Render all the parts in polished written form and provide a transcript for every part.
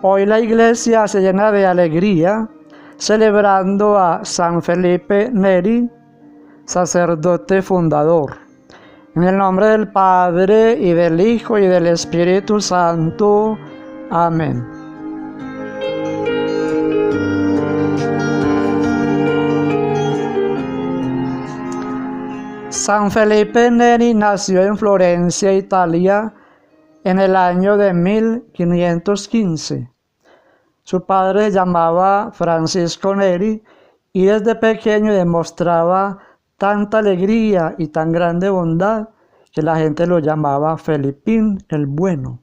Hoy la iglesia se llena de alegría celebrando a San Felipe Neri, sacerdote fundador. En el nombre del Padre, y del Hijo, y del Espíritu Santo. Amén. San Felipe Neri nació en Florencia, Italia, en el año de 1515. Su padre se llamaba Francisco Neri y desde pequeño demostraba tanta alegría y tan grande bondad que la gente lo llamaba Felipín el Bueno.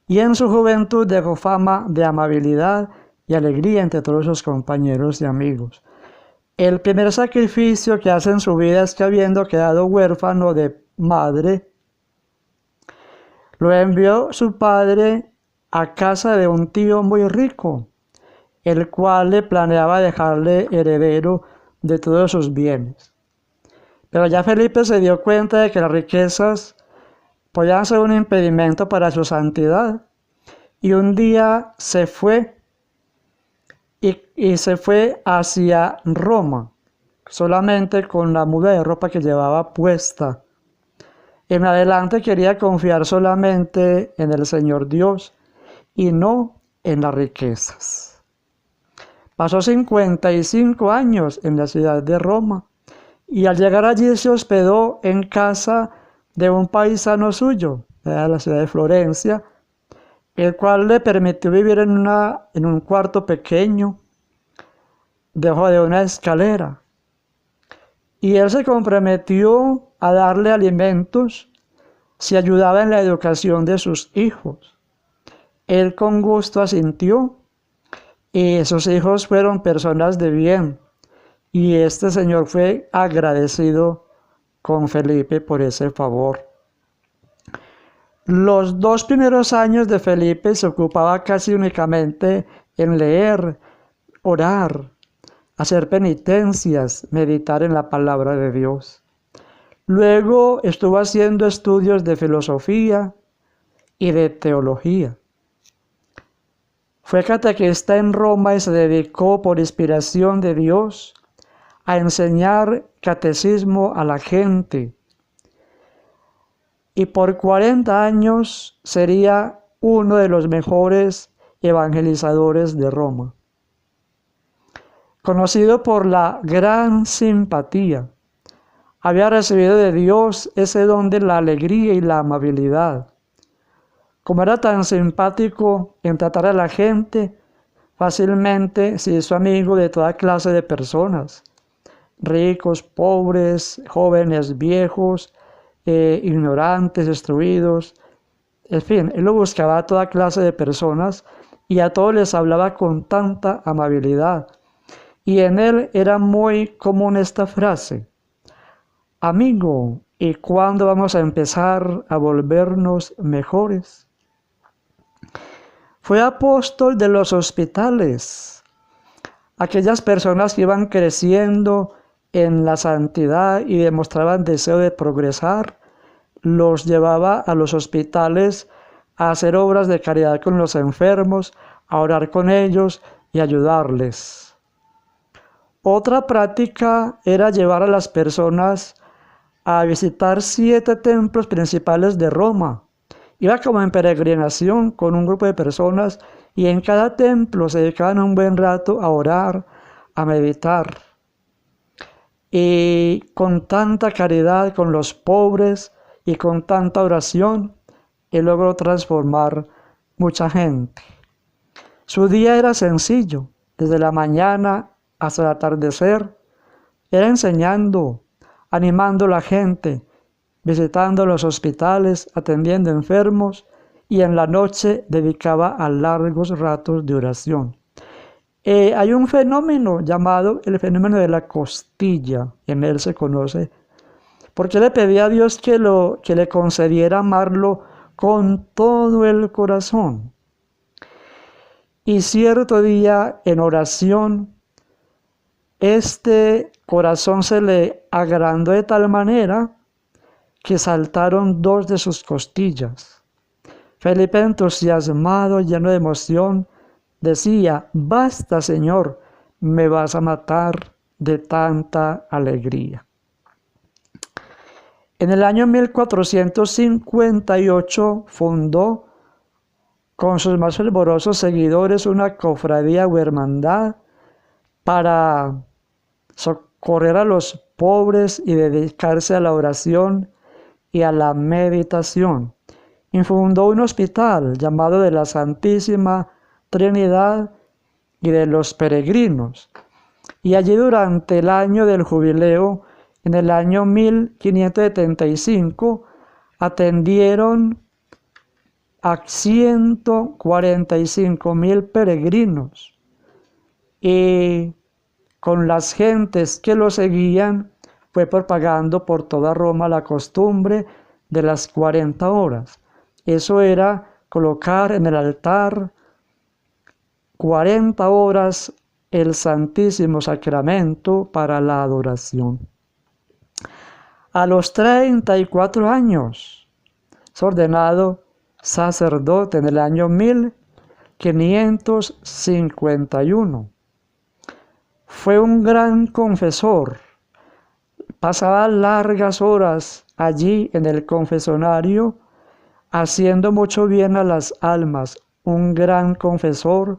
Y en su juventud dejó fama de amabilidad y alegría entre todos sus compañeros y amigos. El primer sacrificio que hace en su vida es que, habiendo quedado huérfano de madre, lo envió su padre a casa de un tío muy rico, el cual le planeaba dejarle heredero de todos sus bienes. Pero ya Felipe se dio cuenta de que las riquezas podían ser un impedimento para su santidad, y un día se fue y se fue hacia Roma, solamente con la muda de ropa que llevaba puesta. En adelante quería confiar solamente en el Señor Dios y no en las riquezas. Pasó 55 años en la ciudad de Roma y al llegar allí se hospedó en casa de un paisano suyo, de la ciudad de Florencia, el cual le permitió vivir en un cuarto pequeño debajo de una escalera. Y él se comprometió a darle alimentos si ayudaba en la educación de sus hijos. Él con gusto asintió y sus hijos fueron personas de bien. Y este señor fue agradecido con Felipe por ese favor. Los 2 primeros años de Felipe se ocupaba casi únicamente en leer, orar, hacer penitencias, meditar en la palabra de Dios. Luego estuvo haciendo estudios de filosofía y de teología. Fue catequista en Roma y se dedicó por inspiración de Dios a enseñar catecismo a la gente. Y por 40 años sería uno de los mejores evangelizadores de Roma. Conocido por la gran simpatía, había recibido de Dios ese don de la alegría y la amabilidad. Como era tan simpático en tratar a la gente, fácilmente se hizo amigo de toda clase de personas, ricos, pobres, jóvenes, viejos, ignorantes, instruidos. En fin, él lo buscaba a toda clase de personas y a todos les hablaba con tanta amabilidad. Y en él era muy común esta frase: amigo, ¿y cuándo vamos a empezar a volvernos mejores? Fue apóstol de los hospitales. Aquellas personas que iban creciendo en la santidad y demostraban deseo de progresar, los llevaba a los hospitales a hacer obras de caridad con los enfermos, a orar con ellos y ayudarles. Otra práctica era llevar a las personas a visitar 7 templos principales de Roma. Iba como en peregrinación con un grupo de personas y en cada templo se dedicaban un buen rato a orar, a meditar. Y con tanta caridad con los pobres y con tanta oración, él logró transformar mucha gente. Su día era sencillo, desde la mañana hasta el atardecer. Era enseñando, animando a la gente, visitando los hospitales, atendiendo enfermos, y en la noche dedicaba a largos ratos de oración. Hay un fenómeno llamado el fenómeno de la costilla, en él se conoce, porque le pedía a Dios que le concediera amarlo con todo el corazón. Y cierto día en oración, este corazón se le agrandó de tal manera que saltaron 2 de sus costillas. Felipe, entusiasmado, lleno de emoción, decía: basta, Señor, me vas a matar de tanta alegría. En el año 1458 fundó con sus más fervorosos seguidores una cofradía o hermandad para socorrer a los pobres y dedicarse a la oración y a la meditación. Y fundó un hospital llamado de la Santísima Trinidad y de los Peregrinos. Y allí durante el año del jubileo, en el año 1575, atendieron a 145,000 peregrinos. Y con las gentes que lo seguían, fue propagando por toda Roma la costumbre de las 40 horas. Eso era colocar en el altar 40 horas el Santísimo Sacramento para la adoración. A los 34 años es ordenado sacerdote en el año 1551. Fue un gran confesor. Pasaba largas horas allí en el confesonario, haciendo mucho bien a las almas. Un gran confesor,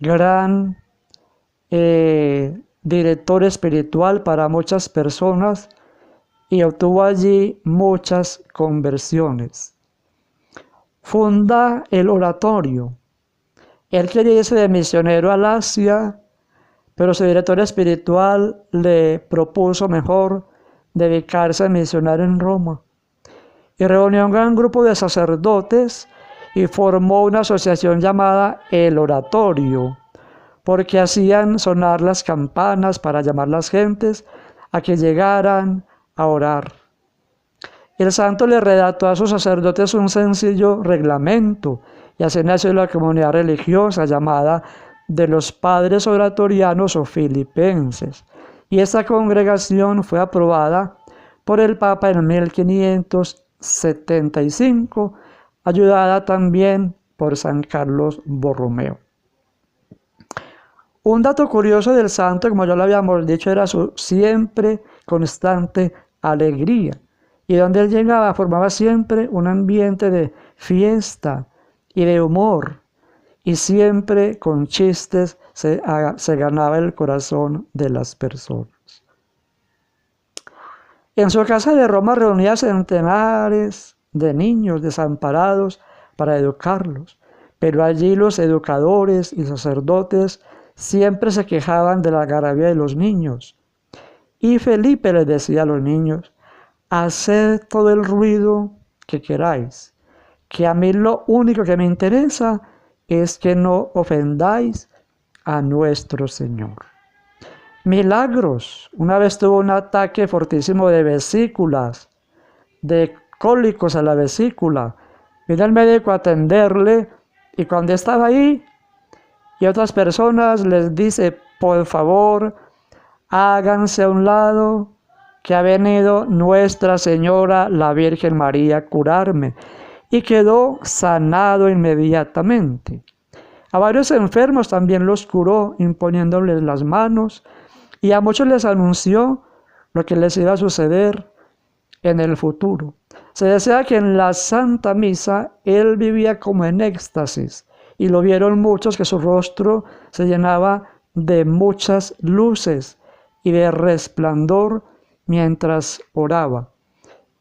gran director espiritual para muchas personas, y obtuvo allí muchas conversiones. Funda el oratorio. Él quería irse de misionero al Asia, pero su director espiritual le propuso mejor dedicarse a misionar en Roma. Y reunió un gran grupo de sacerdotes y formó una asociación llamada El Oratorio, porque hacían sonar las campanas para llamar a las gentes a que llegaran a orar. El santo le redactó a sus sacerdotes un sencillo reglamento, y así nació la comunidad religiosa llamada de los Padres Oratorianos o Filipenses. Y esta congregación fue aprobada por el Papa en 1575, ayudada también por San Carlos Borromeo. Un dato curioso del santo, como ya lo habíamos dicho, era su siempre constante alegría. Y donde él llegaba formaba siempre un ambiente de fiesta y de humor. Y siempre con chistes se ganaba el corazón de las personas. En su casa de Roma reunía centenares de niños desamparados para educarlos. Pero allí los educadores y sacerdotes siempre se quejaban de la algarabía de los niños. Y Felipe les decía a los niños: haced todo el ruido que queráis, que a mí lo único que me interesa es que no ofendáis a nuestro Señor. Milagros. Una vez tuvo un ataque fortísimo de vesículas, de cólicos a la vesícula. Vino el médico a atenderle, y cuando estaba ahí y otras personas, les dice: por favor, háganse a un lado, que ha venido Nuestra Señora, la Virgen María, a curarme. Y quedó sanado inmediatamente. A varios enfermos también los curó, imponiéndoles las manos, y a muchos les anunció lo que les iba a suceder en el futuro. Se decía que en la Santa Misa él vivía como en éxtasis, y lo vieron muchos, que su rostro se llenaba de muchas luces y de resplandor mientras oraba.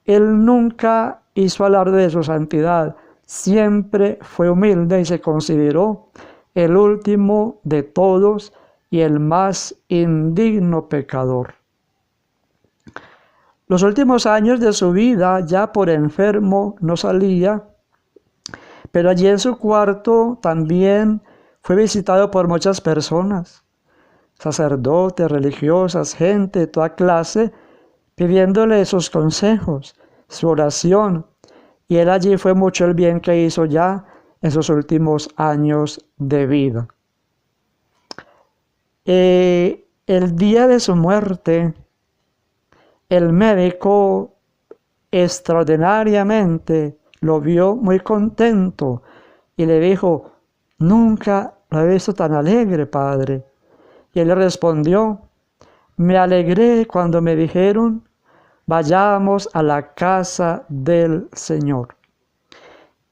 Él nunca hizo alarde de su santidad, siempre fue humilde y se consideró el último de todos y el más indigno pecador. Los últimos años de su vida, ya por enfermo, no salía, pero allí en su cuarto también fue visitado por muchas personas, sacerdotes, religiosas, gente de toda clase, pidiéndole sus consejos, su oración, y él allí fue mucho el bien que hizo ya en sus últimos años de vida. El día de su muerte, el médico extraordinariamente lo vio muy contento y le dijo: nunca lo he visto tan alegre, padre. Y él le respondió: me alegré cuando me dijeron, vayamos a la casa del Señor.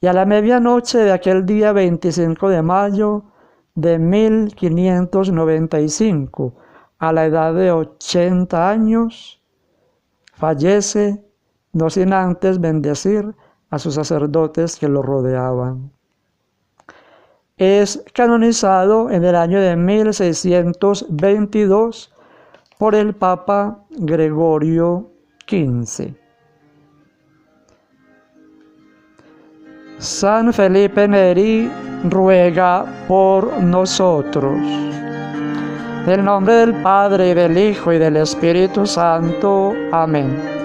Y a la medianoche de aquel día 25 de mayo de 1595, a la edad de 80 años, fallece, no sin antes bendecir a sus sacerdotes que lo rodeaban. Es canonizado en el año de 1622 por el Papa Gregorio XV. San Felipe Neri ruega por nosotros. En el nombre del Padre, y del Hijo, y del Espíritu Santo. Amén.